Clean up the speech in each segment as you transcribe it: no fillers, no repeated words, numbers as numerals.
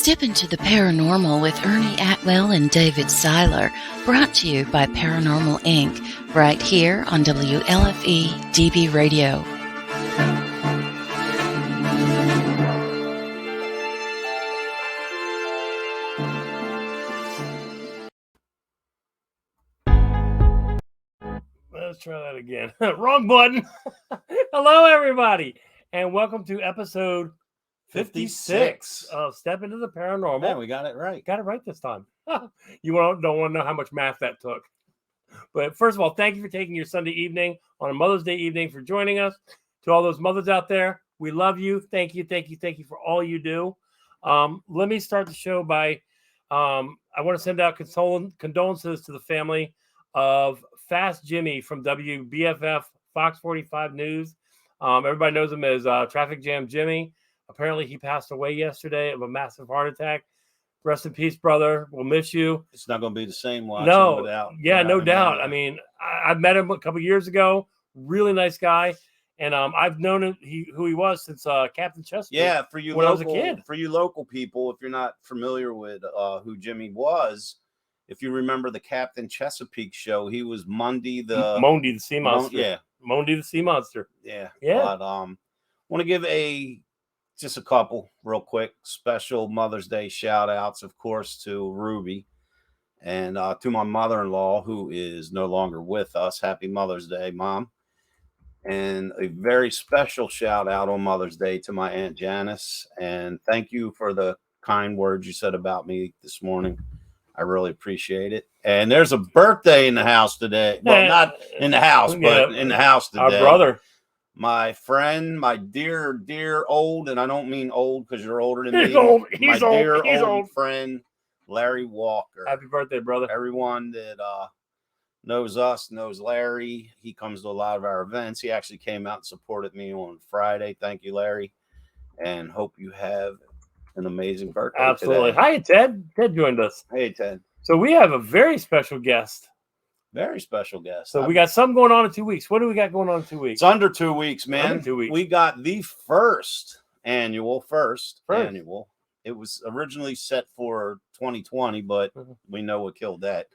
Step into the paranormal with Ernie Atwell and David Seiler, brought to you by Paranormal Inc., right here on WLFE DB Radio. Let's try that again. Wrong button. Hello, everybody, and welcome to episode 56 of Step Into the Paranormal. Man, we got it right. Got it right this time. You don't want to know how much math that took. But first of all, thank you for taking your Sunday evening on a Mother's Day evening for joining us. To all those mothers out there, we love you. Thank you for all you do. Let me start the show by I want to send out condolences to the family of Fast Jimmy from WBFF Fox 45 News. Everybody knows him as Traffic Jam Jimmy. Apparently, he passed away yesterday of a massive heart attack. Rest in peace, brother. We'll miss you. It's not going to be the same watching without. Yeah, no doubt. I mean, I met him a couple years ago. Really nice guy. And I've known who he was since Captain Chesapeake. Yeah, for you when I was a kid. For you local people, if you're not familiar with who Jimmy was, if you remember the Captain Chesapeake show, he was Monday the Sea Monster. Monday the Sea Monster. Yeah. Yeah. But want to give just a couple real quick special Mother's Day shout outs, of course, to Ruby and to my mother-in-law, who is no longer with us. Happy Mother's Day, Mom. And a very special shout out on Mother's Day to my Aunt Janice. And thank you for the kind words you said about me this morning. I really appreciate it. And there's a birthday in the house today. Well, not in the house, but in the house today. Our brother. My friend, my dear old, and I don't mean old because you're older than me. He's old friend, Larry Walker. Happy birthday, brother. Everyone that knows us knows Larry. He comes to a lot of our events. He actually came out and supported me on Friday. Thank you, Larry. And hope you have an amazing birthday. Absolutely. Today. Hi, Ted. Ted joined us. Hey, Ted. So we have a very special guest. Very special guest. So we got something going on in 2 weeks. What do we got going on in 2 weeks? It's under 2 weeks, man. Under 2 weeks. We got the first annual. It was originally set for 2020, but we know what killed that.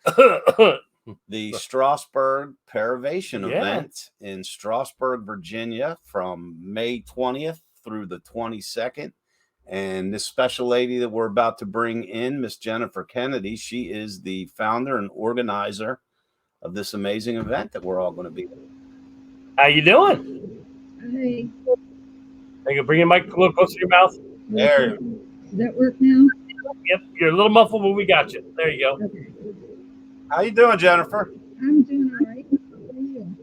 The Strasburg Paravation event in Strasburg, Virginia from May 20th through the 22nd. And this special lady that we're about to bring in, Miss Jennifer Kennedy, she is the founder and organizer of this amazing event that we're all going to be with. How you doing? Hi. Are you bring your mic a little closer to your mouth? There. Does that work now? Yep. You're a little muffled, but we got you. There you go. Okay. How you doing, Jennifer? I'm doing all right. How are you?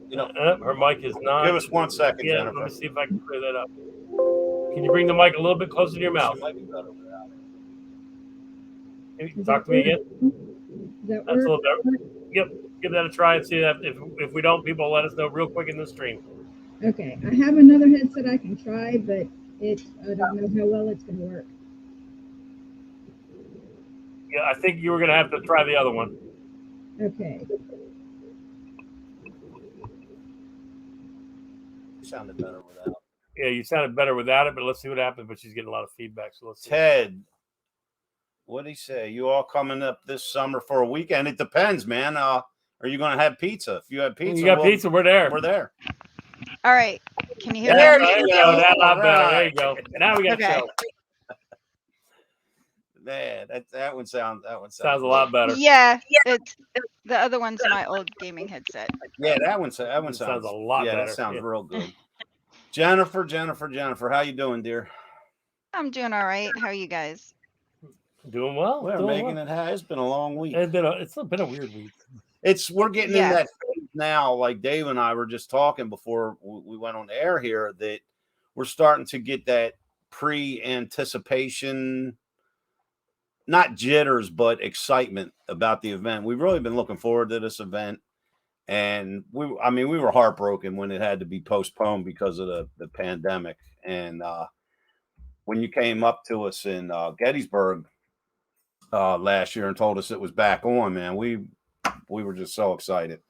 You know, her mic is not. Give us 1 second, Jennifer. Let me see if I can clear that up. Can you bring the mic a little bit closer to your mouth? Might be better without it. Talk to me again. That's a little better. Yep. Give that a try and see that if we don't, people let us know real quick in the stream. Okay. I have another headset I can try, but I don't know how well it's going to work. Yeah, I think you were going to have to try the other one. Okay. You sounded better without. Yeah, you sounded better without it, but let's see what happens. But she's getting a lot of feedback, so let's see. Ted, what did he say? You all coming up this summer for a weekend? It depends, man. Are you going to have pizza? If you have pizza, pizza, we're there. We're there. All right. Can you hear me? There you go. That's a lot better. There you go. Now we got to show. Man, that one sounds a lot better. Yeah, it's the other one's my old gaming headset. Yeah, that one sounds a lot better. Yeah, that sounds real good. Jennifer, how you doing, dear? I'm doing all right. How are you guys? Doing well. We're making it. It's been a long week. It's been a weird week. We're getting in that phase now. Like Dave and I were just talking before we went on the air here, that we're starting to get that pre-anticipation, not jitters, but excitement about the event. We've really been looking forward to this event. And we were heartbroken when it had to be postponed because of the pandemic. And when you came up to us in Gettysburg last year and told us it was back on, man, we were just so excited.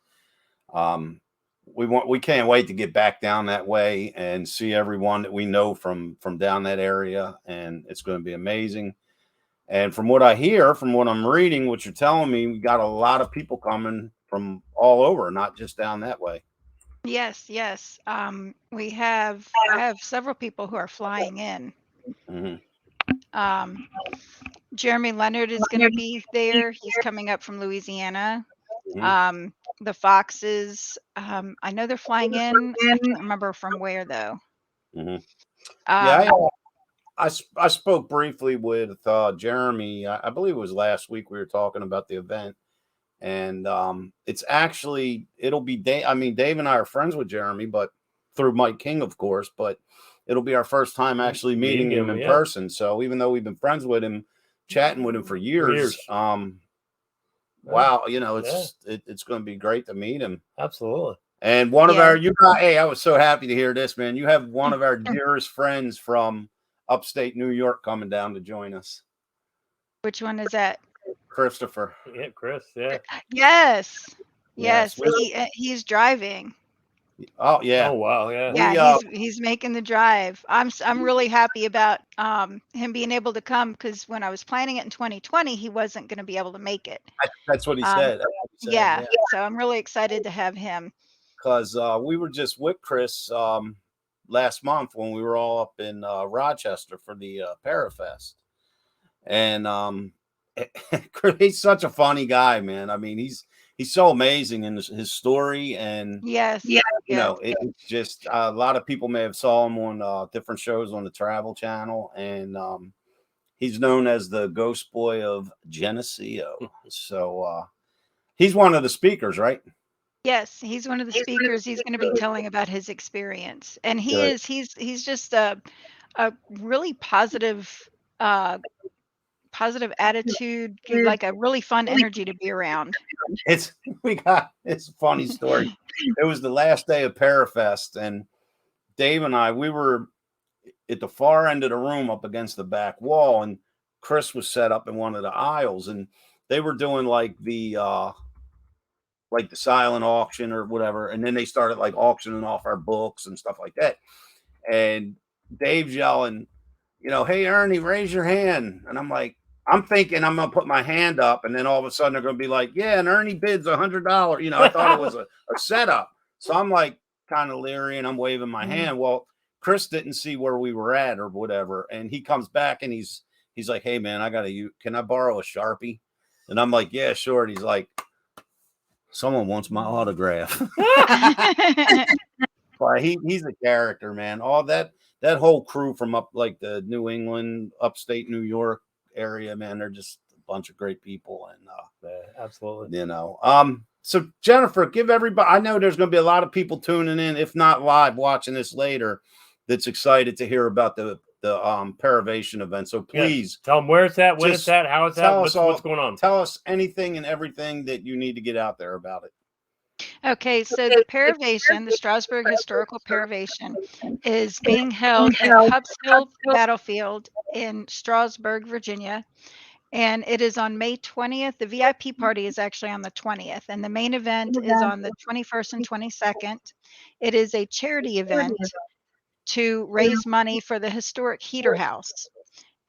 we can't wait to get back down that way and see everyone that we know from down that area, and it's going to be amazing. And from what I hear, from what I'm reading, what you're telling me, we got a lot of people coming from all over, not just down that way. Yes, yes. I have several people who are flying in. Hmm. Um, Jeremy Leonard is going to be there. He's coming up from Louisiana. Hmm. Um, the Foxes, I know they're flying in. I can't remember from where though. Hmm. Yeah, Um, I spoke briefly with Jeremy. I believe it was last week we were talking about the event, and it's actually it'll be Dave. I mean, Dave and I are friends with Jeremy, but through Mike King, of course. But it'll be our first time actually meeting him in person. So even though we've been friends with him, chatting with him for years, wow, it's going to be great to meet him. Absolutely. And one of our hey, I was so happy to hear this, man. You have one of our dearest friends from upstate New York coming down to join us. which one is that? Christopher. Yeah, Chris. Yeah. Yes. He's driving. Oh yeah. Oh wow. Yeah. Yeah, he's making the drive. I'm really happy about him being able to come, because when I was planning it in 2020, he wasn't going to be able to make it. That's what he said. Yeah. So I'm really excited to have him. Because we were just with Chris last month when we were all up in Rochester for the Parafest, and he's such a funny guy, man. I mean, he's so amazing in his story, and it's just a lot of people may have saw him on different shows on the Travel Channel, and he's known as the Ghost Boy of Geneseo. So he's one of the speakers, right? Yes, he's one of the speakers. He's going to be telling about his experience, and he's just a really positive attitude, like a really fun energy to be around. It's a funny story. It was the last day of Parafest, and Dave and I, we were at the far end of the room up against the back wall, and Chris was set up in one of the aisles, and they were doing like the silent auction or whatever, and then they started like auctioning off our books and stuff like that. And Dave's yelling, hey Ernie, raise your hand. And I'm thinking I'm gonna put my hand up, and then all of a sudden they're gonna be like, yeah, and Ernie bids $100. I thought it was a setup. So I'm like kind of leery and I'm waving my hand. Well, Chris didn't see where we were at or whatever, and he comes back and he's like, hey man, can I borrow a Sharpie? And I'm like, yeah, sure. And he's like, someone wants my autograph. But he's a character, man. All that whole crew from up like the New England, upstate New York area, man, they're just a bunch of great people. And absolutely. So Jennifer, give everybody, I know there's going to be a lot of people tuning in, if not live, watching this later, that's excited to hear about the Paravation event. So please tell them where it's at, when it's at, how it's at, what's going on. Tell us anything and everything that you need to get out there about it. Okay, so the Paravation, the Strasburg Historical Paravation, is being held at Hubbs Hill Battlefield in Strasburg, Virginia. And it is on May 20th. The VIP party is actually on the 20th, and the main event is on the 21st and 22nd. It is a charity event to raise money for the historic Heater House.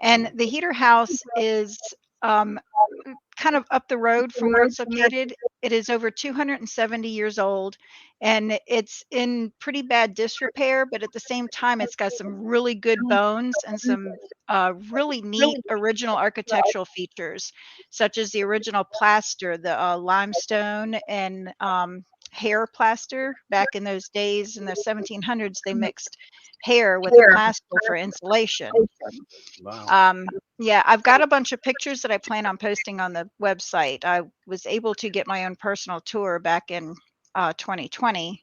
And the Heater House is kind of up the road from where it's located. It is over 270 years old, and it's in pretty bad disrepair, but at the same time, it's got some really good bones and some really neat original architectural features, such as the original plaster, the limestone and hair plaster. Back in those days, in the 1700s, they mixed hair with plaster for insulation. Wow. Yeah, I've got a bunch of pictures that I plan on posting on the website. I was able to get my own personal tour back in 2020.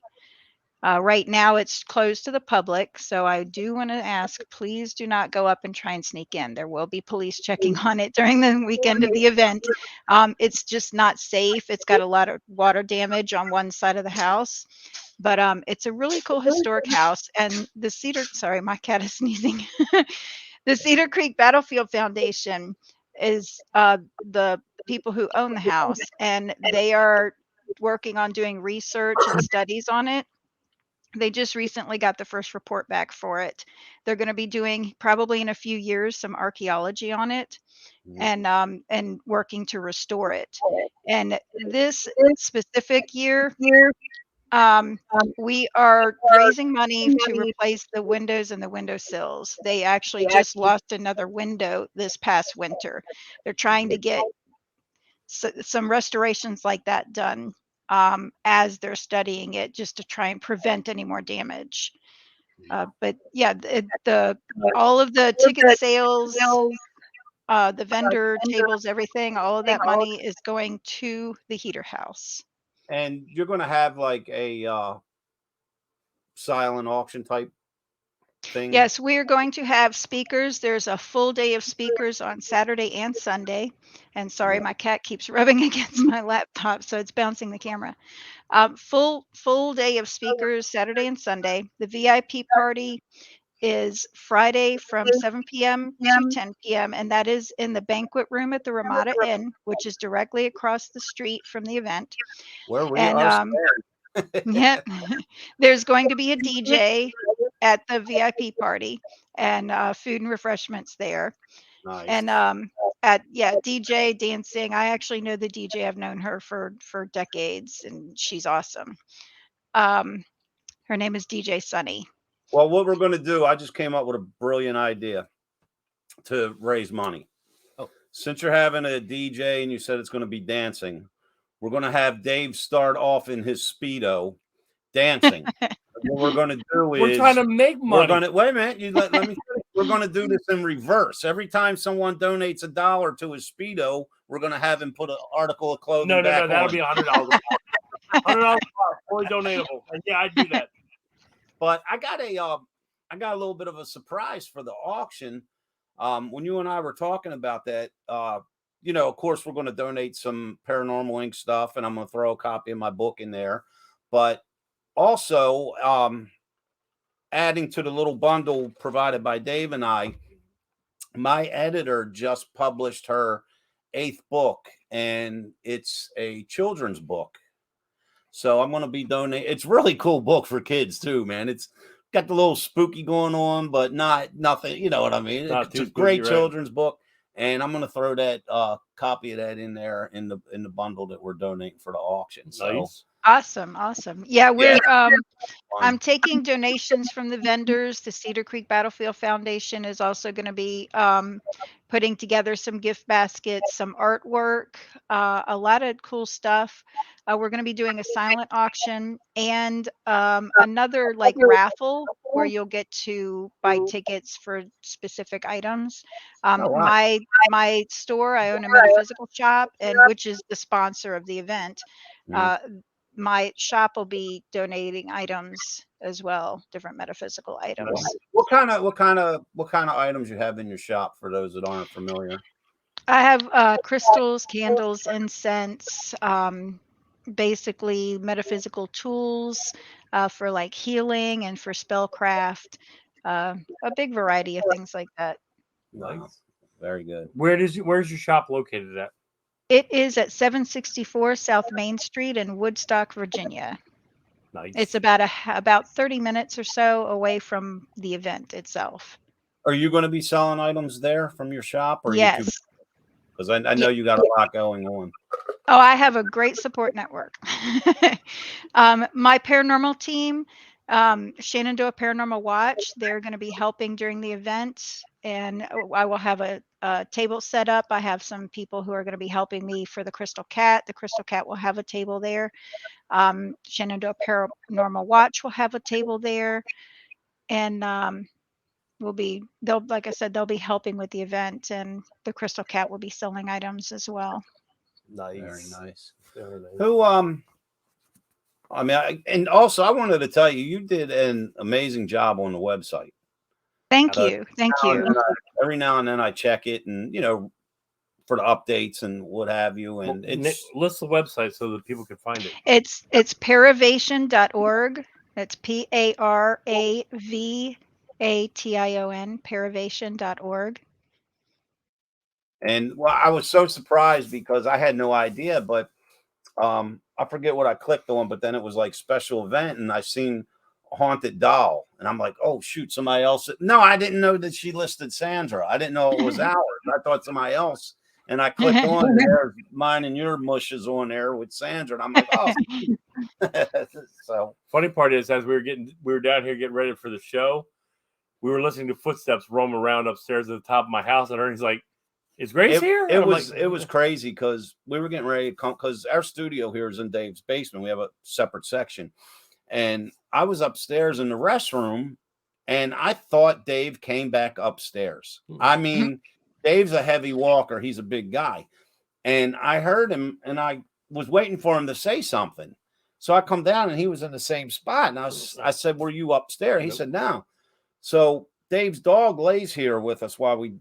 Right now it's closed to the public, so I do want to ask, please do not go up and try and sneak in. There will be police checking on it during the weekend of the event. It's just not safe. It's got a lot of water damage on one side of the house, but it's a really cool historic house. And the sorry, my cat is sneezing. The Cedar Creek Battlefield Foundation is the people who own the house, and they are working on doing research and studies on it. They just recently got the first report back for it. They're going to be doing probably in a few years some archaeology on it and working to restore it. And this specific year, we are raising money to replace the windows and the window sills. They actually just lost another window this past winter. They're trying to get some restorations like that done as they're studying it, just to try and prevent any more damage. But yeah, the all of the ticket sales, the vendor tables, everything, all of that money is going to the heater house. And you're going to have like a silent auction type thing? Yes, we are going to have speakers. There's a full day of speakers on Saturday and Sunday. And sorry, my cat keeps rubbing against my laptop, so it's bouncing the camera. Full day of speakers Saturday and Sunday. The VIP party is Friday from 7 p.m. to 10 p.m. and that is in the banquet room at the Ramada Inn, which is directly across the street from the event. Where we And are. yep, there's going to be a DJ at the VIP party and food and refreshments there. Nice. And DJ dancing. I actually know the DJ. I've known her for decades, and she's awesome. Her name is DJ Sunny. Well, what we're going to do, I just came up with a brilliant idea to raise money. Oh. Since you're having a DJ and you said it's going to be dancing, we're going to have Dave start off in his Speedo dancing. What we're going to do is we're trying to make money. Wait a minute. You let me. We're going to do this in reverse. Every time someone donates $1 to his Speedo, we're going to have him put an article of clothing. No, back that'll on. be $100. $100 fully donatable. And yeah, I'd do that. But I got a little bit of a surprise for the auction. When you and I were talking about that, of course, we're going to donate some Paranormal Inc. stuff, and I'm going to throw a copy of my book in there. But also, adding to the little bundle provided by Dave and I, my editor just published her 8th book, and it's a children's book. So I'm going to be donating. It's a really cool book for kids too, man. It's got the little spooky going on, but nothing. You know what I mean? It's a great children's book, and I'm going to throw that copy of that in there in the bundle that we're donating for the auction. So awesome. Yeah, I'm taking donations from the vendors. The Cedar Creek Battlefield Foundation is also going to be putting together some gift baskets, some artwork, a lot of cool stuff. We're going to be doing a silent auction and another like raffle where you'll get to buy tickets for specific items. My store, I own a metaphysical shop, and which is the sponsor of the event. My shop will be donating items as well, different metaphysical items. What kind of items you have in your shop for those that aren't familiar? I have crystals, candles, incense, basically metaphysical tools for like healing and for spellcraft, a big variety of things like that. Nice. Very good. Where's your shop located at? It is at 764 South Main Street in Woodstock, Virginia. Nice. It's about 30 minutes or so away from the event itself. Are you going to be selling items there from your shop? Or yes. Because I know you got a lot going on. Oh, I have a great support network. My paranormal team, Shenandoah Paranormal Watch, they're going to be helping during the event, and I will have a table set up. I have some people who are going to be helping me for the Crystal Cat. The Crystal Cat will have a table there. Shenandoah Paranormal Watch will have a table there, and like I said, they'll be helping with the event, and the Crystal Cat will be selling items as well. Nice. Very nice. Who and also I wanted to tell you, you did an amazing job on the website. Thank you. Every now and then I check it, and for the updates and what have you. And list the website so that people can find it. It's paravation.org. That's PARAVATION, paravation.org. And I was so surprised because I had no idea, but I forget what I clicked on, but then it was like special event, and I seen a haunted doll, and I'm like, oh shoot, somebody else. No, I didn't know that she listed Sandra. I didn't know it was ours. I thought somebody else. And I clicked on and there's mine and your mushes on there with Sandra. And I'm like, oh. So funny part is, as we were down here getting ready for the show, we were listening to footsteps roam around upstairs at the top of my house, and Ernie's like, "Is Grace here?" It was crazy because we were getting ready to come, because our studio here is in Dave's basement. We have a separate section, and I was upstairs in the restroom, and I thought Dave came back upstairs. I mean, Dave's a heavy walker; he's a big guy, and I heard him, and I was waiting for him to say something. So I come down, and he was in the same spot, and I said, "Were you upstairs?" He said, "No." So Dave's dog lays here with us while we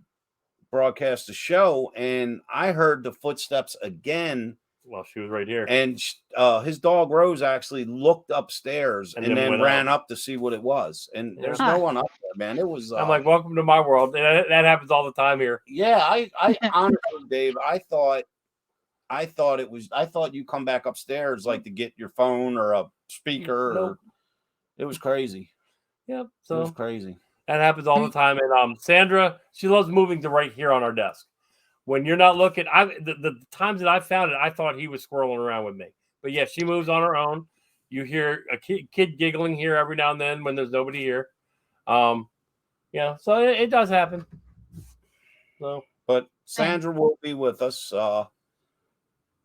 broadcast the show, and I heard the footsteps again. Well, she was right here, and his dog Rose actually looked upstairs and then ran up to see what it was. And there's no one up there, man. It was. I'm like, welcome to my world. That happens all the time here. Yeah, I honestly, Dave, I thought you come back upstairs like to get your phone or a speaker. Or, it was crazy. Yep. So it was crazy. That happens all the time. And Sandra, she loves moving to right here on our desk. When you're not looking, the times that I found it, I thought he was squirreling around with me. But yeah, she moves on her own. You hear a kid giggling here every now and then when there's nobody here. Yeah, so it does happen. So, but Sandra will be with us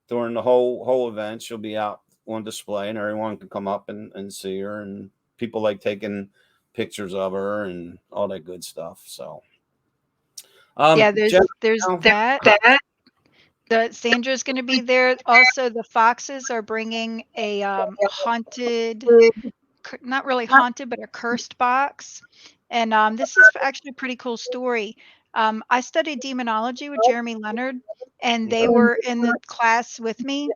during the whole event. She'll be out on display, and everyone can come up and see her, and people like taking pictures of her and all that good stuff. So yeah, there's that. The Sandra's going to be there. Also, the Foxes are bringing a haunted, not really haunted, but a cursed box. And this is actually a pretty cool story. I studied demonology with Jeremy Leonard, and they were in the class with me.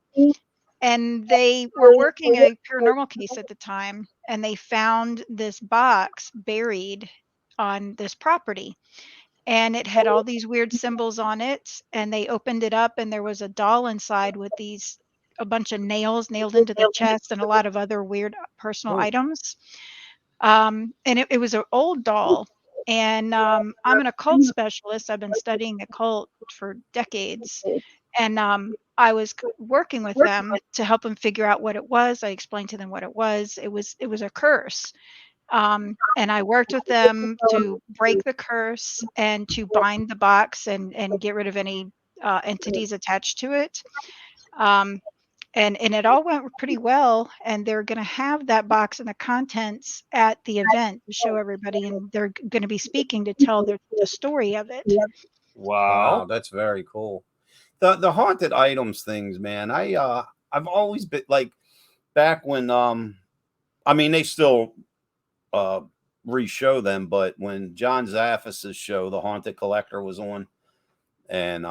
And they were working a paranormal case at the time, and they found this box buried on this property. And it had all these weird symbols on it, and they opened it up, and there was a doll inside with a bunch of nails nailed into the chest and a lot of other weird personal items. And it was an old doll. And I'm an occult specialist. I've been studying occult for decades. And I was working with them to help them figure out what it was. I explained to them what it was. It was a curse. And I worked with them to break the curse and to bind the box and get rid of any entities attached to it. And it all went pretty well. And they're going to have that box and the contents at the event to show everybody. And they're going to be speaking to tell the story of it. Wow, that's very cool. The haunted items things, man. I've always been like, back when I mean, they still re-show them, but when John Zaffis's show, The Haunted Collector, was on, and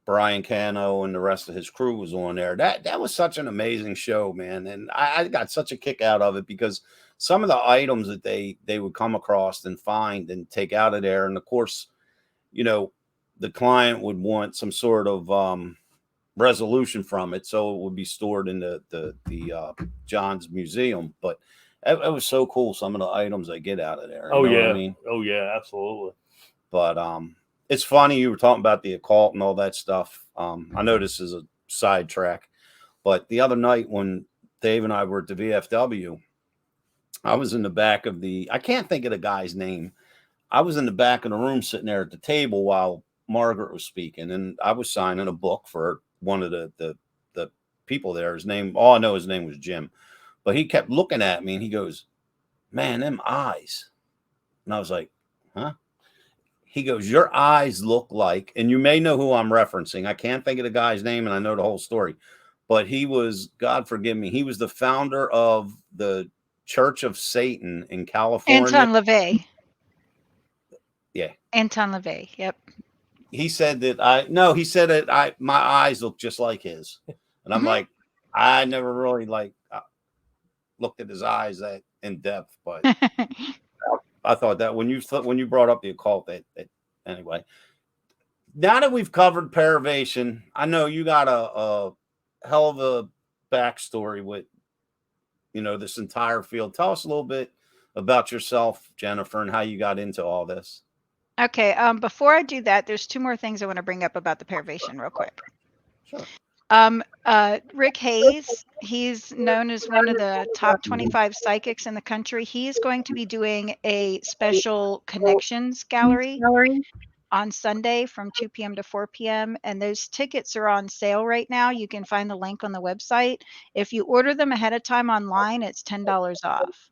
Brian Cano and the rest of his crew was on there, that was such an amazing show, man. And I got such a kick out of it, because some of the items that they would come across and find and take out of there, and of course, you know, the client would want some sort of resolution from it, so it would be stored in the John's museum. But it was so cool, some of the items they get out of there. Oh yeah, I mean? Oh yeah, absolutely. But it's funny you were talking about the occult and all that stuff. I know this is a sidetrack, but the other night when Dave and I were at the VFW, I was in the back of I can't think of the guy's name. I was in the back of the room sitting there at the table while Margaret was speaking, and I was signing a book for one of the people there. His name, all I know, his name was Jim, but he kept looking at me and he goes, "Man, them eyes." And I was like, "Huh?" He goes, "Your eyes look like," and you may know who I'm referencing. I can't think of the guy's name, and I know the whole story, but he was, God forgive me, he was the founder of the Church of Satan in California. Anton LaVey. Yeah. Anton LaVey. Yep. He said that he said that my eyes look just like his. And I'm like, I never really looked at his eyes that in depth, but I thought that when you brought up the occult, that anyway, now that we've covered Paravation, I know you got hell of a backstory with, this entire field. Tell us a little bit about yourself, Jennifer, and how you got into all this. Okay. Before I do that, there's 2 more things I want to bring up about the Paravation real quick. Sure. Rick Hayes, he's known as one of the top 25 psychics in the country. He's going to be doing a special connections gallery on Sunday from 2 p.m. to 4 p.m. And those tickets are on sale right now. You can find the link on the website. If you order them ahead of time online, it's $10 off.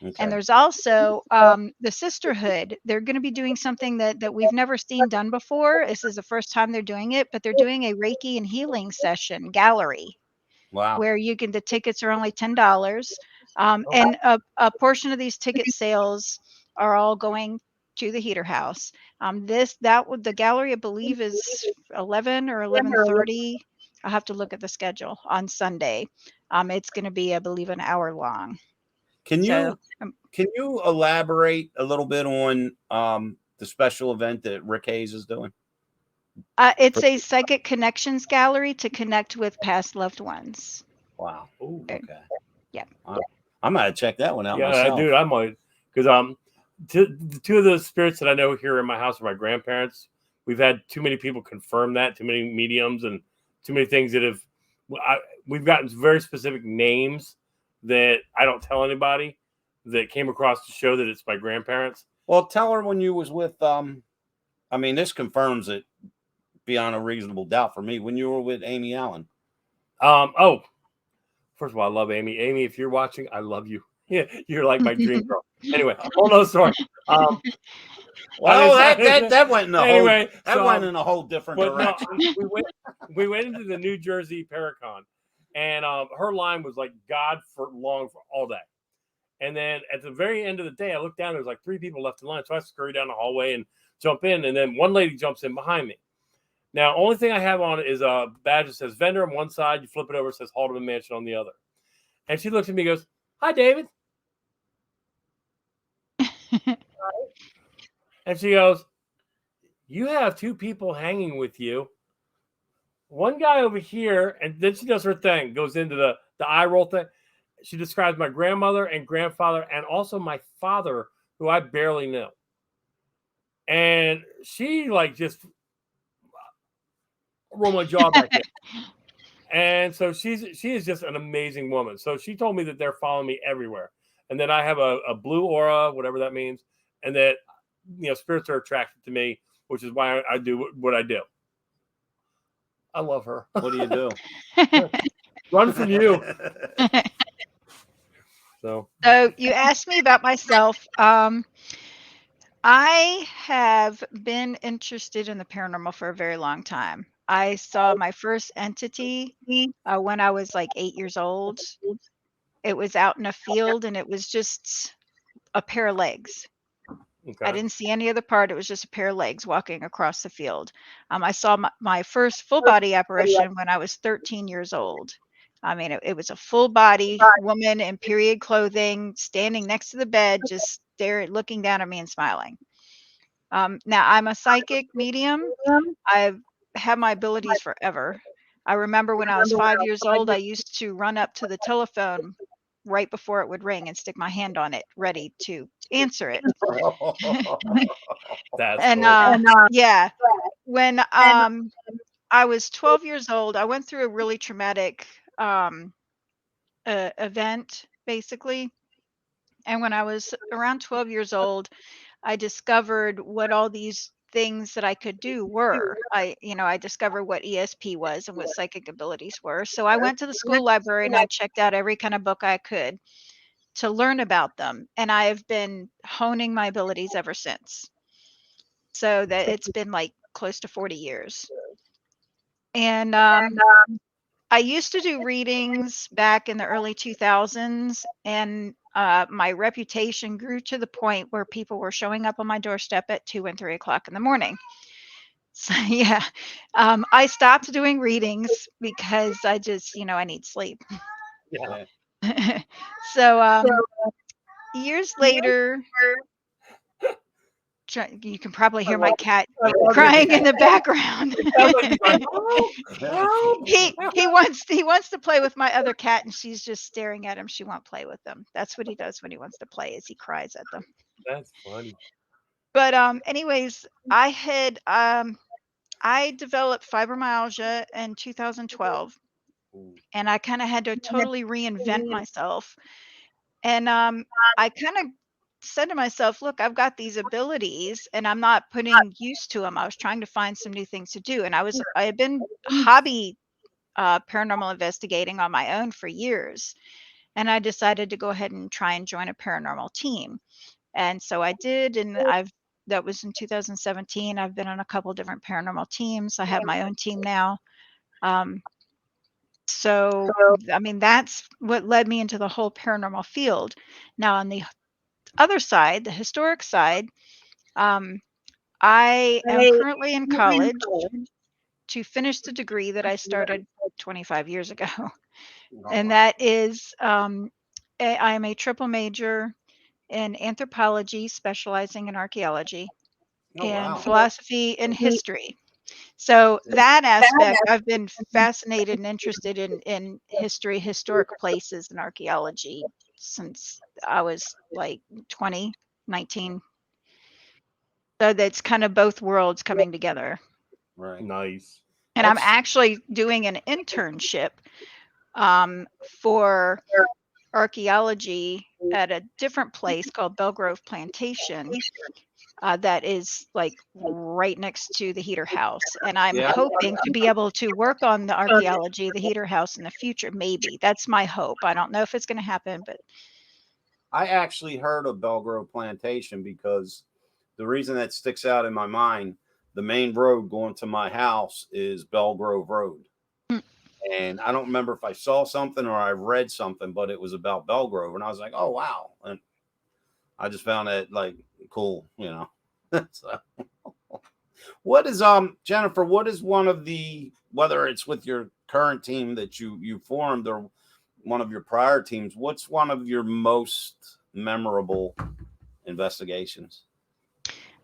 Okay. And there's also the Sisterhood. They're going to be doing something that we've never seen done before. This is the first time they're doing it, but they're doing a Reiki and healing session gallery. Wow. Where the tickets are only $10. And a portion of these ticket sales are all going to the Heater House. The gallery, I believe, is 11 or 11:30. I'll have to look at the schedule on Sunday. It's going to be, I believe, an hour long. Can you elaborate a little bit on the special event that Rick Hayes is doing? It's a psychic connections gallery to connect with past loved ones. Wow. Ooh, okay. Yeah. I might check that one out. Yeah, myself. dude, I might, because the 2 of the spirits that I know here in my house are my grandparents. We've had too many people confirm that, too many mediums, and too many things that we've gotten very specific names that I don't tell anybody that came across to show that it's my grandparents. Well, tell her when you was with this confirms it beyond a reasonable doubt for me, when you were with Amy Allen. First of all, I love Amy. Amy, if you're watching, I love you. Yeah, you're like my dream girl. Anyway, hold on, sorry. That went in a went in a whole different direction. No, we went into the New Jersey Paracon, and her line was like God for all day. And then at the very end of the day, I looked down. There was like 3 people left in line, so I scurry down the hallway and jump in. And then one lady jumps in behind me. Now, only thing I have on it is a badge that says vendor on one side. You flip it over, it says Haldeman Mansion on the other. And she looks at me and goes, "Hi, David." And she goes, "You have 2 people hanging with you. One guy over here," and then she does her thing, goes into the eye roll thing. She describes my grandmother and grandfather and also my father, who I barely knew. And she just rolled my jaw back there. And so she is just an amazing woman. So she told me that they're following me everywhere, and that I have a blue aura, whatever that means, and that spirits are attracted to me, which is why I do what I do. I love her. What do you do? Run from you. So you asked me about myself. I have been interested in the paranormal for a very long time. I saw my first entity when I was like 8 years old. It was out in a field, and it was just a pair of legs. okay. I didn't see any other part. It was just a pair of legs walking across the field. I saw my first full body apparition when I was 13 years old. I mean, it was a full body woman in period clothing, standing next to the bed, just looking down at me and smiling. Now, I'm a psychic medium. I've had my abilities forever. I remember when I was 5 years old, I used to run up to the telephone right before it would ring and stick my hand on it, ready to answer it. That's And cool. yeah, when I was 12 years old, I went through a really traumatic event, basically. And when I was around 12 years old, I discovered what all these things that I could do were. I discovered what ESP was and what psychic abilities were. So I went to the school library and I checked out every kind of book I could to learn about them. And I have been honing my abilities ever since. So that it's been like close to 40 years. And I used to do readings back in the early 2000s, and my reputation grew to the point where people were showing up on my doorstep at 2 and 3 o'clock in the morning. So yeah, I stopped doing readings because I just, I need sleep. Yeah. So years later, You can probably hear my cat I love crying it. in the background. It sounds like he's like, "Oh, help, he wants to play with my other cat, and she's just staring at him. She won't play with them. That's what he does when he wants to play, is he cries at them. That's funny. But anyways, I developed fibromyalgia in 2012, and I kind of had to totally reinvent myself. And I kind of said to myself, look, I've got these abilities and I'm not putting use to them. I was trying to find some new things to do. And I had been hobby paranormal investigating on my own for years. And I decided to go ahead and try and join a paranormal team. And so I did. And that was in 2017. I've been on a couple different paranormal teams. I have my own team now. So, I mean, that's what led me into the whole paranormal field. Now, on the other side, the historic side, I am currently in college to finish the degree that I started 25 years ago. And that is, I am a triple major in anthropology, specializing in archaeology, Oh, and wow. philosophy and history. So that aspect, I've been fascinated and interested in history, historic places, and archaeology since I was like 20, 19. So that's kind of both worlds coming together. Right. Nice. And I'm That's actually doing an internship for archaeology at a different place called Belgrove Plantation. That is like right next to the heater house. And I'm yeah. hoping to be able to work on the archaeology of the heater house in the future. Maybe that's my hope. I don't know if it's going to happen, but I actually heard of Belgrove Plantation because the reason that sticks out in my mind, the main road going to my house is Belgrove Road. Mm. And I don't remember if I saw something or I read something, but it was about Belgrove. And I was like, oh, wow. And I just found that like cool, you know. So, what is, Jennifer, what is one of the, whether it's with your current team that you formed or one of your prior teams, what's one of your most memorable investigations?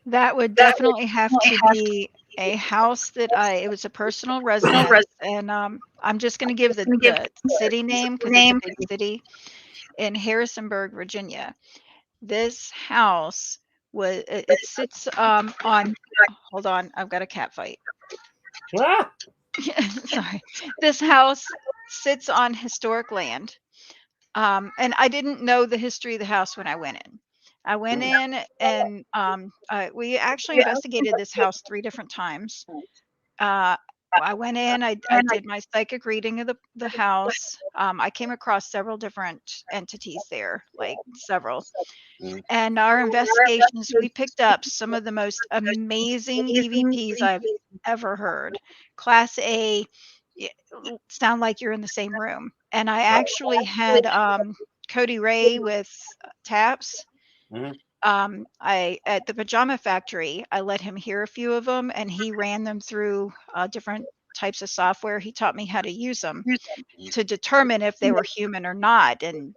that would definitely have to be a house that it was a personal residence. And I'm just going to give the city name because it's a big city, in Harrisonburg, Virginia. This house it sits on, hold on, I've got a cat fight. Ah, Sorry. This house sits on historic land. And I didn't know the history of the house when I went in. I went in and we actually investigated this house 3 different times. Uh, I went in, I did my psychic reading of the house. I came across several different entities there, like several. Mm. And our investigations, we picked up some of the most amazing EVPs I've ever heard. Class A, sound like you're in the same room. And I actually had Cody Ray with taps. Mm-hmm. I at the pajama factory, I let him hear a few of them, and he ran them through different types of software. He taught me how to use them to determine if they were human or not. And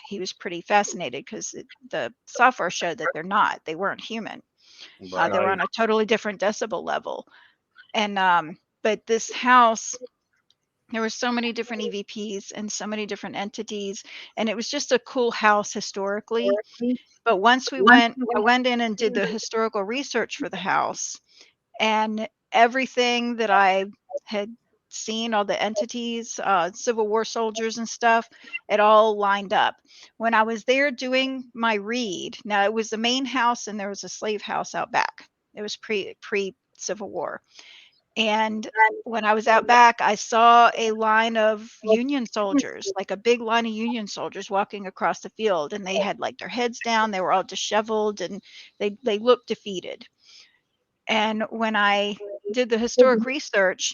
he was pretty fascinated because the software showed that they weren't human. Right. They were on a totally different decibel level. And but this house, there were so many different EVPs and so many different entities, and it was just a cool house historically. But once I went in and did the historical research for the house, and everything that I had seen, all the entities, Civil War soldiers and stuff, it all lined up. When I was there doing my read, now it was the main house and there was a slave house out back. It was pre Civil War. And when I was out back, I saw a line of Union soldiers, like a big line of Union soldiers walking across the field, and they had like their heads down. They were all disheveled and they looked defeated. And when I did the historic research,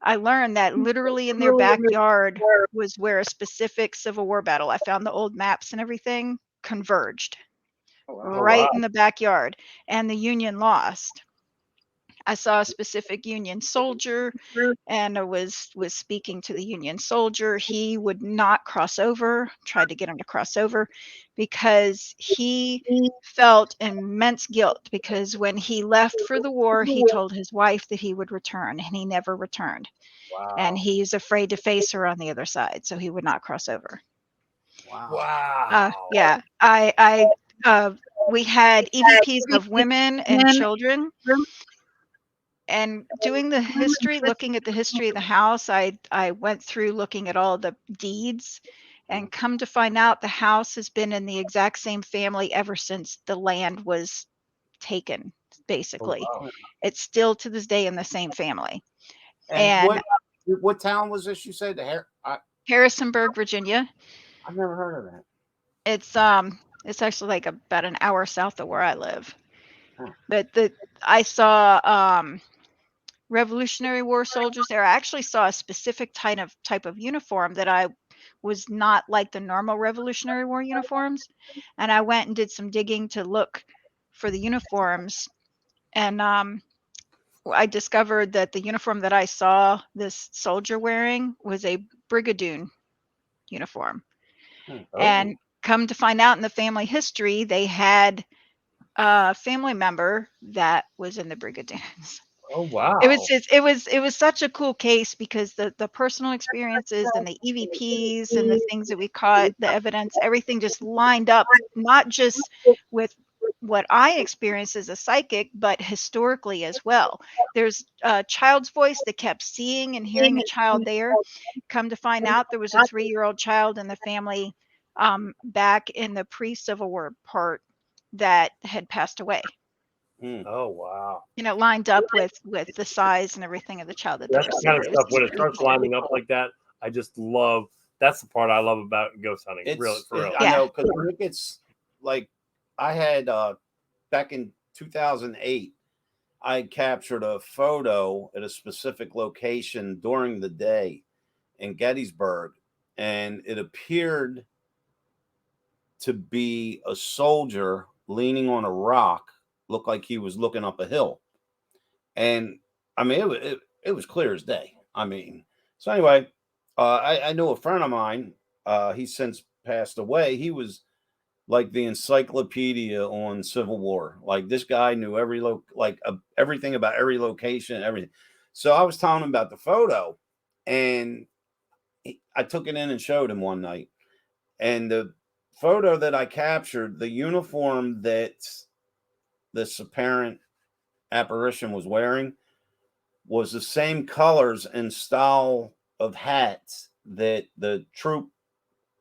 I learned that literally in their backyard was where a specific Civil War battle, I found the old maps and everything, converged oh, right wow. in the backyard, and the Union lost. I saw a specific Union soldier, and I was speaking to the Union soldier. He would not cross over, tried to get him to cross over because he felt immense guilt because when he left for the war, he told his wife that he would return, and he never returned. Wow. And he's afraid to face her on the other side, so he would not cross over. Wow. Wow. Yeah, we had EVPs of women and children. And doing the history, looking at the history of the house, I went through looking at all the deeds, and come to find out the house has been in the exact same family ever since the land was taken, basically. Oh, wow. It's still to this day in the same family. And what town was this? You said Harrisonburg, Virginia. I've never heard of that. It's actually like about an hour south of where I live. Huh. But I saw Revolutionary War soldiers there. I actually saw a specific type of uniform that I was not like the normal Revolutionary War uniforms, and I went and did some digging to look for the uniforms, and I discovered that the uniform that I saw this soldier wearing was a Brigadoon uniform. And come to find out in the family history, they had a family member that was in the Brigadoons. Oh, wow. It was such a cool case because the personal experiences and the EVPs and the things that we caught, the evidence, everything just lined up, not just with what I experienced as a psychic, but historically as well. There's a child's voice that kept seeing and hearing a child there. Come to find out, there was a 3-year-old child in the family back in the pre-Civil War part that had passed away. Oh, wow. You know, lined up with the size and everything of the child that they That's were the seeing. kind of stuff when it starts lining up like that. I just love. That's the part I love about ghost hunting. Really, for real. I know, because when it gets like I had back in 2008, I captured a photo at a specific location during the day in Gettysburg, and it appeared to be a soldier leaning on a rock, looked like he was looking up a hill. And I mean, it was clear as day. I mean, so anyway, I knew a friend of mine. He's since passed away. He was like the encyclopedia on Civil War. Like this guy knew everything about every location, everything. So I was telling him about the photo, and I took it in and showed him one night. And the photo that I captured, the uniform that this apparent apparition was wearing was the same colors and style of hats that the troop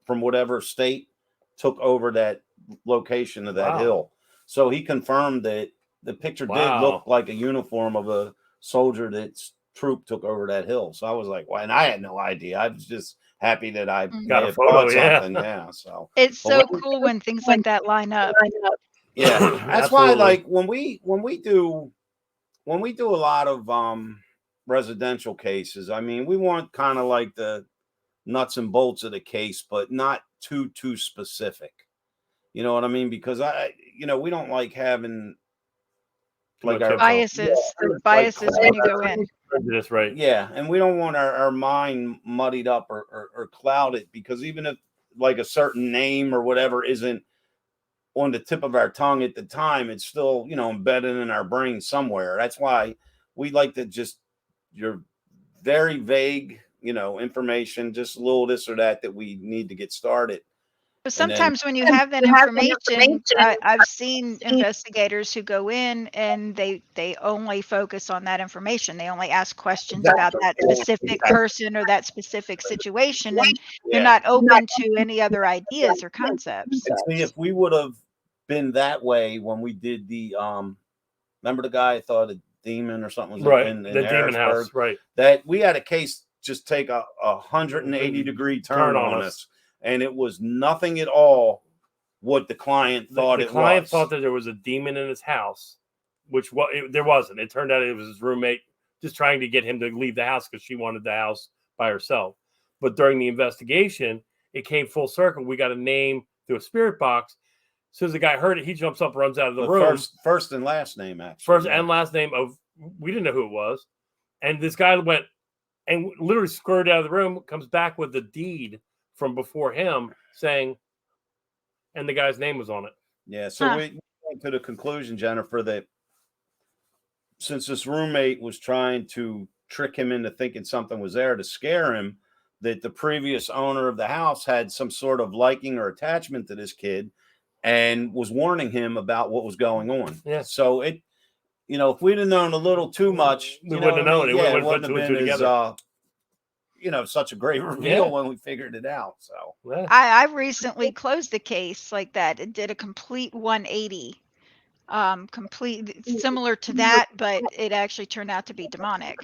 from whatever state took over that location of that hill. So he confirmed that the picture did look like a uniform of a soldier that's troop took over that hill. So I was like, well, and I had no idea. I was just happy that I got a photo. Something. Yeah. So it's so cool when things like that line up. Yeah. That's why, like, when we do a lot of residential cases, I mean, we want kind of like the nuts and bolts of the case, but not too specific. You know what I mean? Because we don't like having like our biases when you go in. That's right. Yeah, and we don't want our mind muddied up or clouded, because even if like a certain name or whatever isn't on the tip of our tongue at the time, it's still, embedded in our brain somewhere. That's why we like to just your very vague, information, just a little this or that we need to get started. But sometimes when you have that information, I've seen investigators who go in and they only focus on that information. They only ask questions about that specific person or that specific situation, and they're not open to any other ideas or concepts. And see, if we would have been that way when we did the remember the guy thought a demon or something was right in the demon house, right? That we had a case just take a 180-degree turn on us. And it was nothing at all what the client thought it was. The client thought that there was a demon in his house, which there wasn't. It turned out it was his roommate just trying to get him to leave the house because she wanted the house by herself. But during the investigation, it came full circle. We got a name through a spirit box. As soon as the guy heard it, he jumps up, runs out of the room. First and last name, actually. First and last name of we didn't know who it was. And this guy went and literally scurried out of the room, comes back with the deed from before him saying, and the guy's name was on it. Yeah. So we came to the conclusion, Jennifer, that since this roommate was trying to trick him into thinking something was there to scare him, that the previous owner of the house had some sort of liking or attachment to this kid and was warning him about what was going on. Yeah. So it, if we'd have known a little too much, we wouldn't have known. Yeah, it wouldn't wouldn't have been as, such a great reveal when we figured it out. So I recently closed the case like that. It did a complete 180, complete similar to that, but it actually turned out to be demonic.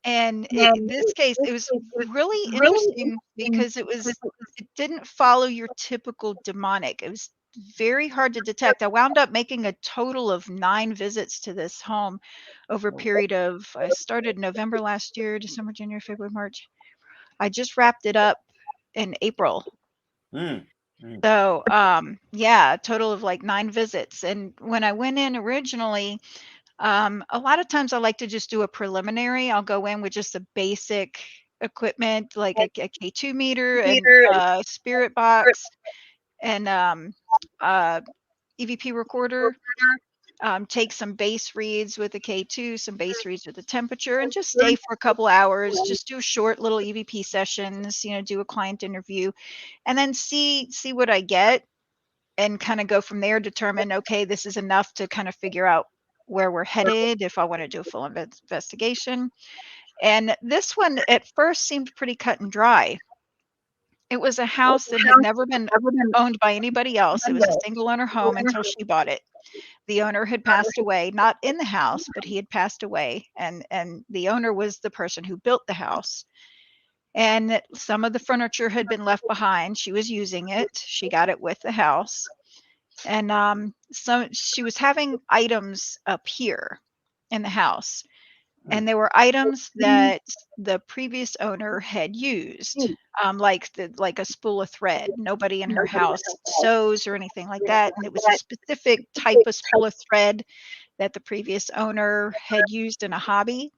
And this case, it was really interesting because it didn't follow your typical demonic. It was very hard to detect. I wound up making a total of 9 visits to this home over a period of, I started November last year, December, January, February, March. I just wrapped it up in April. So, a total of like 9 visits. And when I went in originally, a lot of times I like to just do a preliminary. I'll go in with just a basic equipment like a K2 meter and a spirit box and EVP recorder. Take some base reads with the K2, some base reads with the temperature, and just stay for a couple hours. Just do short little EVP sessions, do a client interview, and then see what I get, and kind of go from there. Determine, okay, this is enough to kind of figure out where we're headed if I want to do a full investigation. And this one at first seemed pretty cut and dry. It was a house that had never been owned by anybody else. It was a single owner home until she bought it. The owner had passed away, not in the house, but he had passed away. And the owner was the person who built the house. And some of the furniture had been left behind. She was using it. She got it with the house. And so she was having items up here in the house. And there were items that the previous owner had used, like a spool of thread. Nobody in her house sews or anything like that. And it was a specific type of spool of thread that the previous owner had used in a hobby.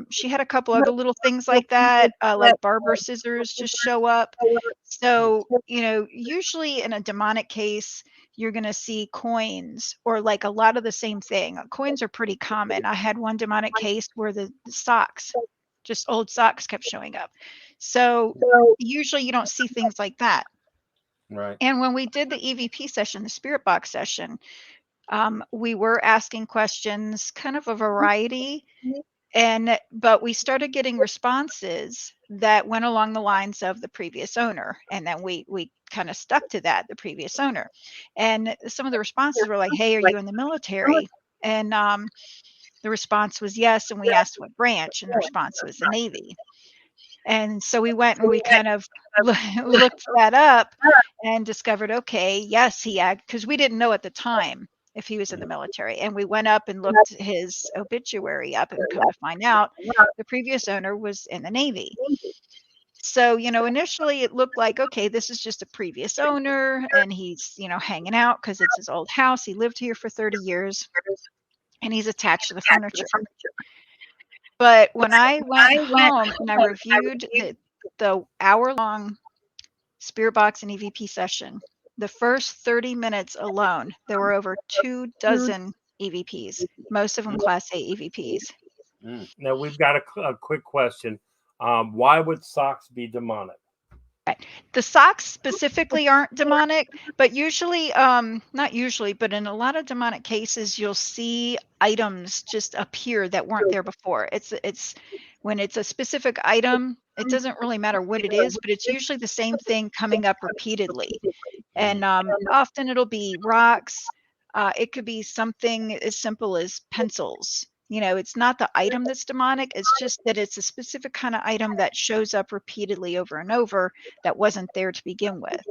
She had a couple other little things like that, like barber scissors just show up. So, usually in a demonic case, you're going to see coins or like a lot of the same thing. Coins are pretty common. I had one demonic case where the socks, just old socks, kept showing up. So usually you don't see things like that. Right. And when we did the EVP session, the spirit box session, we were asking questions, kind of a variety. But we started getting responses that went along the lines of the previous owner. And then we kind of stuck to that, the previous owner. And some of the responses were like, hey, are you in the military? And the response was yes. And we asked what branch, and the response was the Navy. And so we went and we kind of looked that up and discovered, okay, yes, he had, because we didn't know at the time if he was in the military. And we went up and looked his obituary up, and come to find out the previous owner was in the Navy. So, initially it looked like, okay, this is just a previous owner and he's, hanging out because it's his old house. He lived here for 30 years and he's attached to the furniture. But when I went home and I reviewed the hour-long spirit box and EVP session, the first 30 minutes alone, there were over 24 EVPs, most of them Class A EVPs. Now, we've got a quick question. Why would socks be demonic? The socks specifically aren't demonic, but usually, not usually, but in a lot of demonic cases, you'll see items just appear that weren't there before. It's when it's a specific item, it doesn't really matter what it is, but it's usually the same thing coming up repeatedly. And often it'll be rocks. It could be something as simple as pencils. It's not the item that's demonic. It's just that it's a specific kind of item that shows up repeatedly over and over that wasn't there to begin with.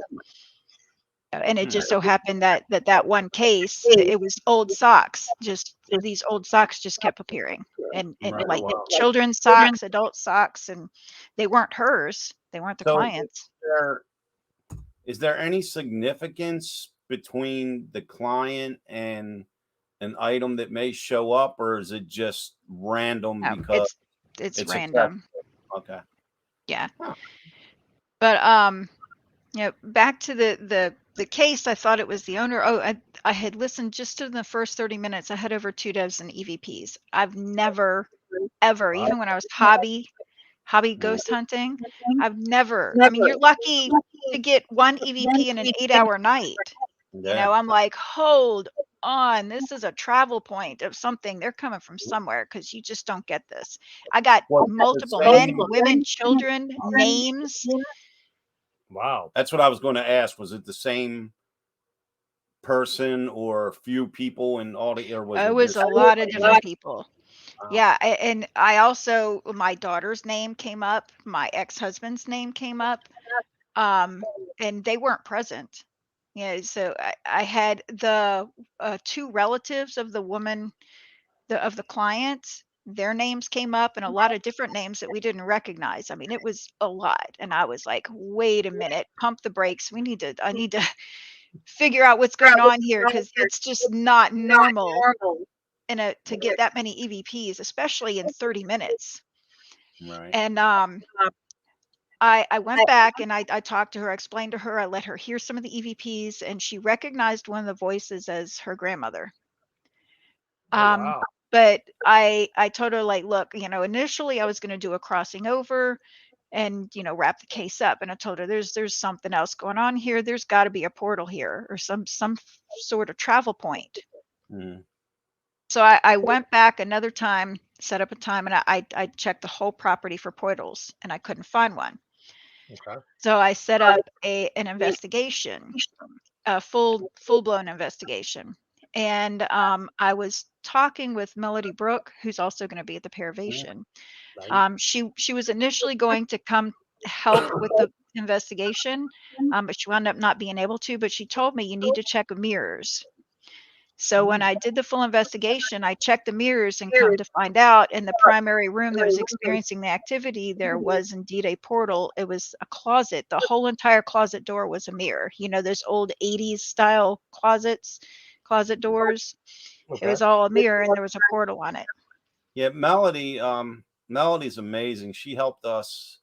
And it just so happened that one case, it was old socks. Just these old socks just kept appearing, and like children's socks, adult socks, and they weren't hers. They weren't the clients. Is there any significance between the client and an item that may show up, or is it just random because It's a random. Okay. Yeah. Huh. But back to the case, I thought it was the owner. Oh, I had listened just to the first 30 minutes. I had over 2 dozen EVPs. I've never, ever, Wow. even when I was hobby ghost hunting, I've never, I mean, you're lucky to get one EVP in an 8-hour night. You Yeah. know, I'm like, hold on, this is a travel point of something. They're coming from somewhere because you just don't get this. I got What, multiple the men, same- women, children, names. Wow. That's what I was going to ask. Was it the same person or a few people in all the, or was It it was just a lot of different people. Wow. Yeah, and I also, my daughter's name came up, my ex-husband's name came up, and they weren't present. Yeah, so I had the 2 relatives of the woman, of the client, their names came up and a lot of different names that we didn't recognize. I mean, it was a lot, and I was like, wait a minute, pump the brakes. I need to figure out what's going on here because it's just not normal to get that many EVPs, especially in 30 minutes. Right. And I went back and I talked to her, I explained to her, I let her hear some of the EVPs, and she recognized one of the voices as her grandmother. Oh, wow. But I told her, like, look, initially I was going to do a crossing over and wrap the case up, and I told her there's something else going on here. There's got to be a portal here or some sort of travel point. Mm. So I went back another time, set up a time, and I checked the whole property for portals, and I couldn't find one. Okay. So I set up an investigation, a full-blown investigation. And I was talking with Melody Brooke, who's also going to be at the Paravation. Nice. She was initially going to come help with the investigation, but she wound up not being able to. But she told me, you need to check mirrors. So when I did the full investigation, I checked the mirrors and come to find out in the primary room that was experiencing the activity, there was indeed a portal. It was a closet. The whole entire closet door was a mirror. Those old 80s style closet doors. It Okay. was all a mirror and there was a portal on it. Yeah, Melody's amazing. She helped us.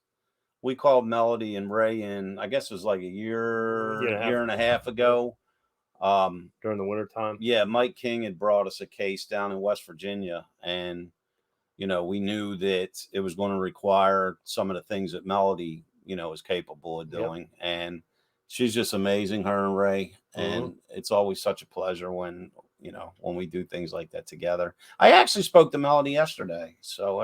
We called Melody and Ray in, I guess it was like a year and a half ago. During the winter time. Yeah, Mike King had brought us a case down in West Virginia, and we knew that it was going to require some of the things that Melody, is capable of doing. Yep. And she's just amazing, her and Ray. And it's always such a pleasure when we do things like that together. I actually spoke to Melody yesterday, so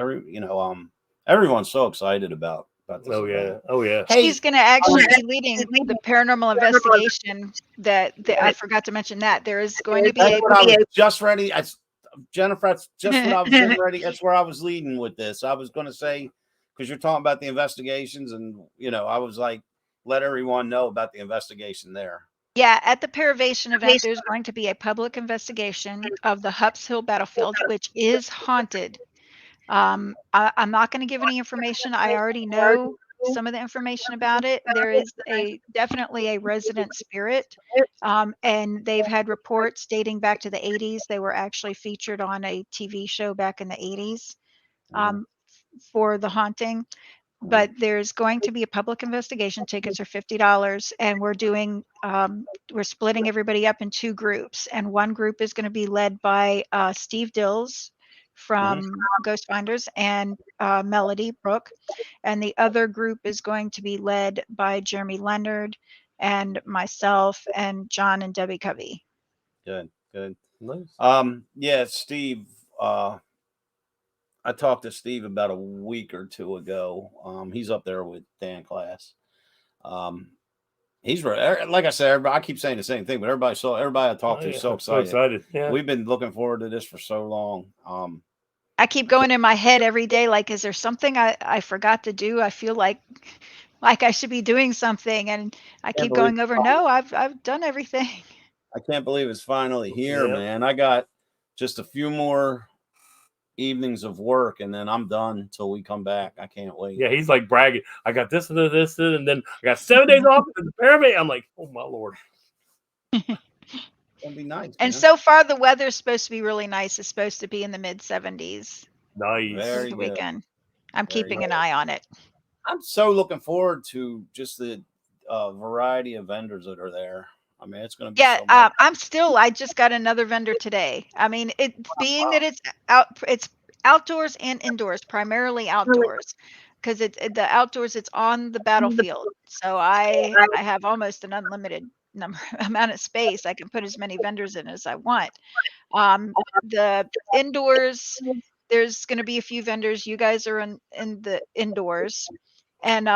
everyone's so excited about this. Oh yeah. event. Oh yeah. Hey, She's going to actually be leading the paranormal investigation. That I forgot to mention that there is going to be I was just ready. Jennifer, that's just what I was getting ready. That's where I was leading with this. I was going to say, because you're talking about the investigations, and I was like, let everyone know about the investigation there. Yeah, at the Paravation event, there's going to be a public investigation of the Hups Hill battlefield, which is haunted. I'm not going to give any information. I already know some of the information about it. There is definitely a resident spirit, and they've had reports dating back to the 80s. They were actually featured on a TV show back in the 80s for the haunting. But there's going to be a public investigation. Tickets are $50, and we're splitting everybody up in 2 groups. And one group is going to be led by Steve Dills from Ghost Finders and Melody Brooke, and the other group is going to be led by Jeremy Leonard and myself and John and Debbie Covey. Good. Nice. Yeah, Steve. I talked to Steve about a week or 2 ago. He's up there with Dan Class. He's like I said, I keep saying the same thing, but everybody I talked to is so excited. Yeah. We've been looking forward to this for so long. I keep going in my head every day, like, is there something I forgot to do? I feel like I should be doing something, and I keep going over, no, I've done everything. I can't believe it's finally here, man. I got just a few more evenings of work, and then I'm done until we come back. I can't wait. Yeah, he's like bragging. I got this and this, and then I got 7 days off in the Paravation. I'm like, oh my Lord. Gonna be nice, And man. so far, the weather's supposed to be really nice. It's supposed to be in the mid 70s Nice. over Very the good. weekend. I'm Very keeping good. an eye on it. I'm so looking forward to just the variety of vendors that are there. I mean, it's going to be Yeah, so much. I just got another vendor today. I mean, it's being that it's outdoors and indoors, primarily outdoors, because the outdoors, it's on the battlefield. So I have almost an unlimited amount of space. I can put as many vendors in as I want. The indoors, there's going to be a few vendors. You guys are in the indoors. And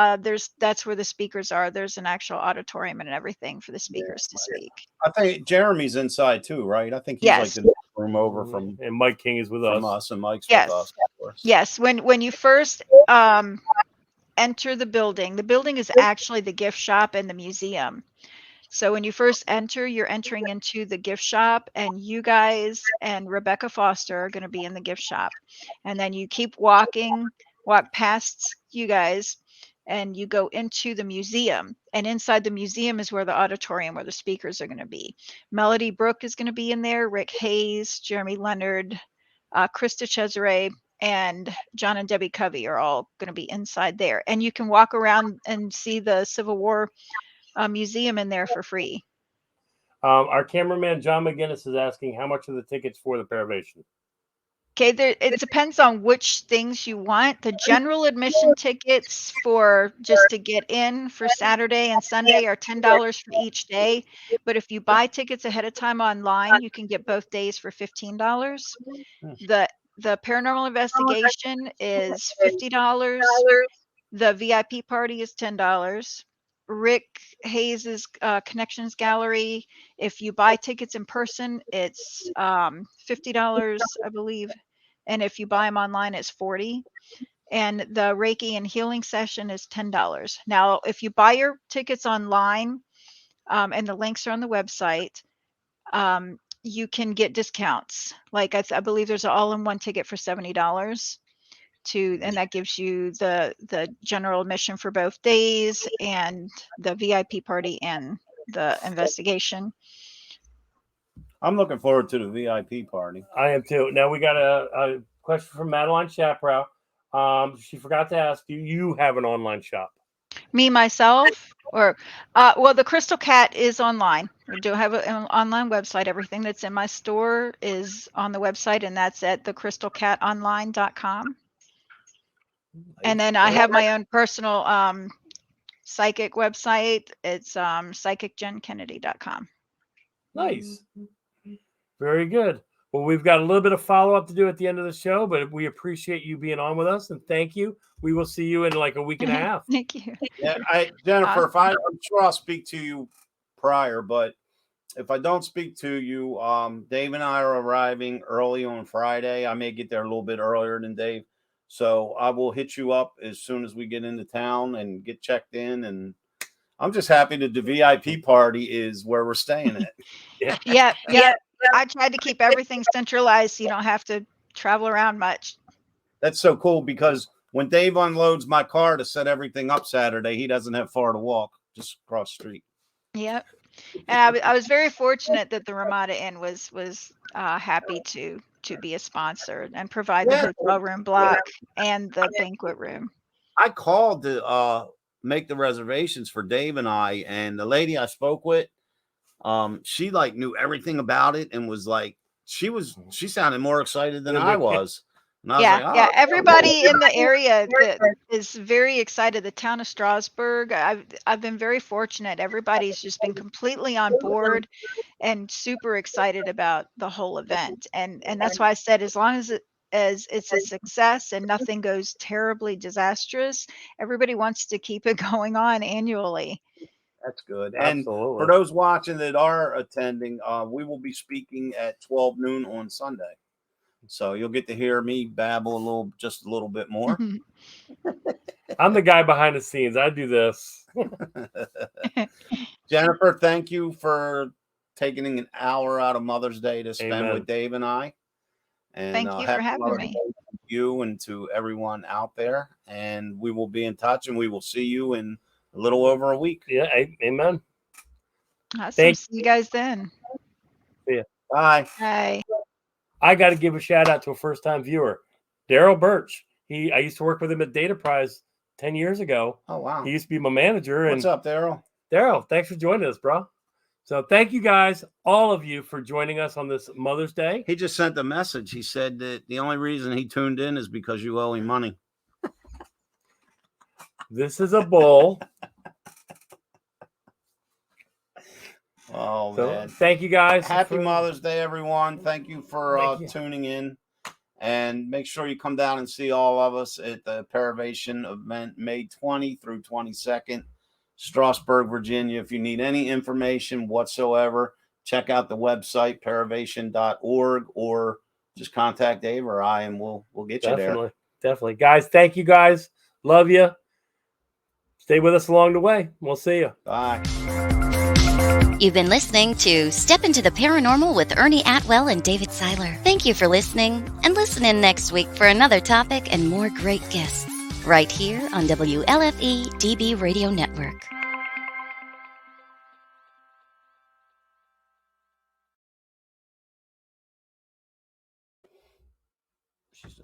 that's where the speakers are. There's an actual auditorium and everything for the speakers to speak. I think Jeremy's inside too, right? I think he's like Yes. the next room over from And Mike King is with us. and Mike's Yes. with us, of course. Yes. When you first enter the building is actually the gift shop and the museum. So when you first enter, you're entering into the gift shop, and you guys and Rebecca Foster are going to be in the gift shop. And then you keep walk past you guys, and you go into the museum. And inside the museum is where the auditorium, where the speakers are going to be. Melody Brooke is going to be in there, Rick Hayes, Jeremy Leonard, Krista Cesare, and John and Debbie Covey are all going to be inside there. And you can walk around and see the Civil War museum in there for free. Our cameraman John McGinnis is asking how much are the tickets for the Paravation? Okay, it depends on which things you want. The general admission tickets for just to get in for Saturday and Sunday are $10 for each day. But if you buy tickets ahead of time online, you can get both days for $15. The paranormal investigation is $50. The VIP party is $10. Rick Hayes's Connections Gallery, if you buy tickets in person, it's $50, I believe. And if you buy them online, it's $40. And the Reiki and healing session is $10. Now, if you buy your tickets online, and the links are on the website, you can get discounts. Like I believe there's an all-in-one ticket for $70. And that gives you the general admission for both days and the VIP party and the investigation. I'm looking forward to the VIP party. I am too. Now we got a question from Madeline Chaprow. She forgot to ask, do you have an online shop? Me, myself, or well, the Crystal Cat is online. I do have an online website. Everything that's in my store is on the website, and that's at thecrystalcatonline.com. And then I have my own personal psychic website. It's psychicjenkennedy.com. Nice. Very good. Well, we've got a little bit of follow-up to do at the end of the show, but we appreciate you being on with us, and thank you. We will see you in like a week and a half. Thank you. Yeah, Jennifer, I'm sure I'll speak to you prior, but if I don't speak to you, Dave and I are arriving early on Friday. I may get there a little bit earlier than Dave. So I will hit you up as soon as we get into town and get checked in. And I'm just happy that the VIP party is where we're staying at. Yeah. I tried to keep everything centralized so you don't have to travel around much. That's so cool because when Dave unloads my car to set everything up Saturday, he doesn't have far to walk, just across the street. Yep. And I was very fortunate that the Ramada Inn was happy to be a sponsor and provide the hotel room block and the banquet room. I called to make the reservations for Dave and I, and the lady I spoke with, she like knew everything about it and was like, she sounded more excited than I was. And I was like, oh, yeah. Everybody in the area that is very excited. The town of Strasbourg. I've been very fortunate. Everybody's just been completely on board and super excited about the whole event. And that's why I said, as long as it's a success and nothing goes terribly disastrous, everybody wants to keep it going on annually. That's good. Absolutely. And for those watching that are attending, we will be speaking at 12 noon on Sunday. So you'll get to hear me babble just a little bit more. I'm the guy behind the scenes. I do this. Jennifer, thank you for taking an hour out of Mother's Day to spend with Dave and I. And thank you for having me. To you and to everyone out there. And we will be in touch, and we will see you in a little over a week. Yeah, amen. Awesome. See you guys then. See ya. Bye. Bye. I got to give a shout out to a first time viewer, Daryl Birch. I used to work with him at Data Prize 10 years ago. Oh, wow. He used to be my manager. What's up, Daryl? Daryl, thanks for joining us, bro. So thank you guys, all of you, for joining us on this Mother's Day. He just sent a message. He said that the only reason he tuned in is because you owe him money. This is a bull. Oh, So man. thank you guys. Happy Mother's Day, everyone. Thank you for Thank you. tuning in. And make sure you come down and see all of us at the Paravation event May 20 through 22nd, Strasburg, Virginia. If you need any information whatsoever, check out the website, paravation.org, or just contact Dave or I, and we'll get you there. Definitely. Guys, thank you guys. Love you. Stay with us along the way. We'll see you. Bye. You've been listening to Step into the Paranormal with Ernie Atwell and David Seiler. Thank you for listening, and listen in next week for another topic and more great guests, right here on WLFE DB Radio Network. She's